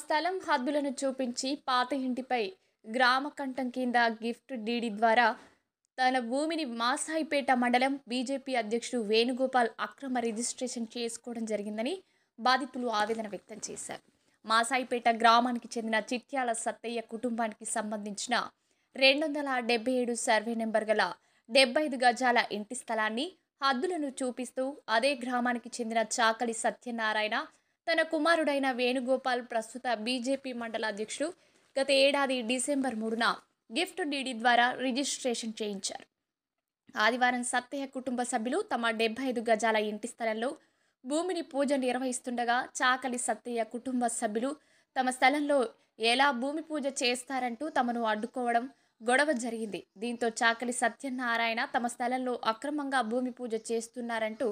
స్థలం హద్దులను చూపించి పాత ఇంటిపై గ్రామకంఠం కింద గిఫ్ట్ డీడీ ద్వారా తన భూమిని మాసాయిపేట మండలం బీజేపీ అధ్యక్షుడు వేణుగోపాల్ అక్రమ రిజిస్ట్రేషన్ చేసుకోవడం జరిగిందని బాధితులు ఆవేదన వ్యక్తం చేశారు. మాసాయిపేట గ్రామానికి చెందిన చిట్యాల సత్తయ్య కుటుంబానికి సంబంధించిన 277 సర్వే నెంబర్ గల 75 గజాల ఇంటి స్థలాన్ని హద్దులను చూపిస్తూ అదే గ్రామానికి చెందిన చాకలి సత్యనారాయణ తన కుమారుడైన వేణుగోపాల్ ప్రస్తుత బీజేపీ మండల అధ్యక్షుడు గత ఏడాది డిసెంబర్ 3న గిఫ్ట్ డీడీ ద్వారా రిజిస్ట్రేషన్ చేయించారు. ఆదివారం సత్తయ్య కుటుంబ సభ్యులు తమ 75 గజాల ఇంటి స్థలంలో భూమిని పూజ నిర్వహిస్తుండగా చాకలి సత్తయ్య కుటుంబ సభ్యులు తమ స్థలంలో ఎలా భూమి పూజ చేస్తారంటూ తమను అడ్డుకోవడం గొడవ జరిగింది. దీంతో చాకలి సత్యనారాయణ తమ స్థలంలో అక్రమంగా భూమి పూజ చేస్తున్నారంటూ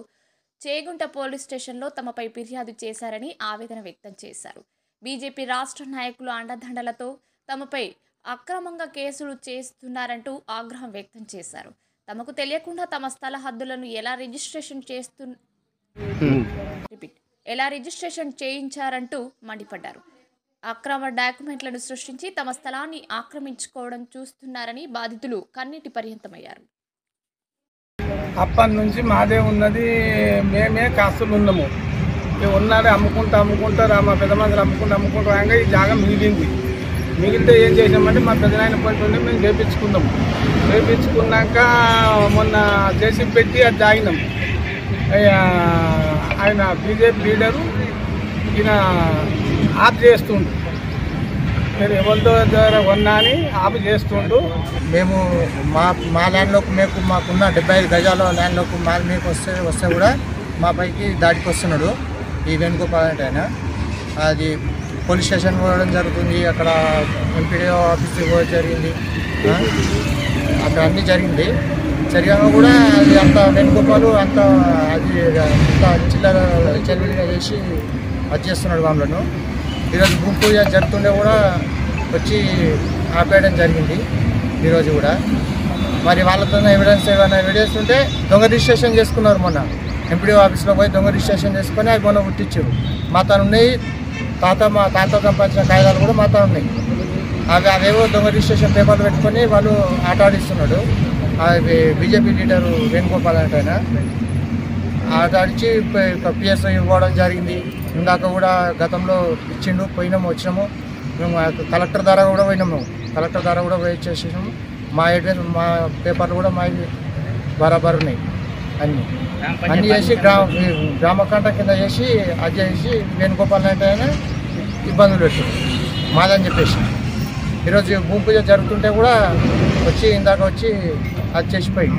చేగుంట పోలీస్ స్టేషన్లో తమపై ఫిర్యాదు చేశారని ఆవేదన వ్యక్తం చేశారు. బీజేపీ రాష్ట్ర నాయకులు అండదండలతో తమపై అక్రమంగా కేసులు చేస్తున్నారంటూ ఆగ్రహం వ్యక్తం చేశారు. తమకు తెలియకుండా తమ స్థల హద్దులను ఎలా రిజిస్ట్రేషన్ చేయించారంటూ మండిపడ్డారు. అక్రమ డాక్యుమెంట్లను సృష్టించి తమ స్థలాన్ని ఆక్రమించుకోవడం చూస్తున్నారని బాధితులు కన్నీటి పర్యంతమయ్యారు. అప్పటి నుంచి మాదే ఉన్నది, మేమే కాస్తులు ఉన్నాము. ఉన్నది అమ్ముకుంటా మా పెద్దమంది అమ్ముకుంటూ రాగా ఈ జాగా మిగిలితే ఏం చేసామంటే మా పెద్దనాయన పోతుంటే మేము చేపించుకున్నాక మొన్న చేసి పెట్టి అది జాగినాం. ఆయన బీజేపీ లీడరు ఈయన ఆఫ్ చేస్తుండు, నేను ఎవరితో ద్వారా కొన్నా అని ఆఫ్ చేస్తుండు. మేము మా ల్యాండ్లోకి మాకున్న 75 గజాల ల్యాండ్లోకి మీకు వస్తే కూడా మా పైకి దాడికి వస్తున్నాడు ఈ వేణుగోపాల్ అంటే ఆయన. అది పోలీస్ స్టేషన్ పోవడం జరుగుతుంది, అక్కడ ఎంపీడీఓ ఆఫీస్కి పోవడం జరిగింది, అక్కడ అన్నీ జరిగాక కూడా అది అంత వేణుగోపాలు అంత చిల్లర చెల్లిగా చేసి అది చేస్తున్నాడు వాళ్ళను. ఈరోజు భూమి పూజ జరుగుతుండే కూడా వచ్చి ఆపేయడం జరిగింది ఈరోజు కూడా. మరి వాళ్ళతో ఎవిడెన్స్ ఉంటే దొంగ రిజిస్ట్రేషన్ చేసుకున్నారు. మొన్న ఎంపీడీఓ ఆఫీస్లో పోయి దొంగ రిజిస్ట్రేషన్ చేసుకొని అవి మొన్న పుట్టించారు. మా తాను ఉన్నాయి, మా తాత సంపాదించిన కాగితాలు కూడా మా తాను ఉన్నాయి. అవేవో దొంగ రిజిస్ట్రేషన్ పేపర్లు పెట్టుకొని వాళ్ళు ఆట ఆడిస్తున్నాడు. అవి బీజేపీ లీడరు వేణుగోపాల్ అంటే ఆయన ఆట ఆడిచి పిఎస్ఐ ఇవ్వడం జరిగింది. ఇందాక కూడా గతంలో ఇచ్చిండు, వచ్చినాము మేము. కలెక్టర్ ద్వారా కూడా పోయి చేసేసాము. మా పేపర్లు కూడా మా బరాబర్ ఉన్నాయి. అన్నీ చేసి గ్రామకంఠ కింద చేసి అది చేసి వేణుగోపాల్ అంటే ఆయన ఇబ్బందులు పెట్టారు మాదని చెప్పేసి. ఈరోజు భూమి పూజ జరుగుతుంటే కూడా ఇందాక వచ్చి అది చేసిపోయి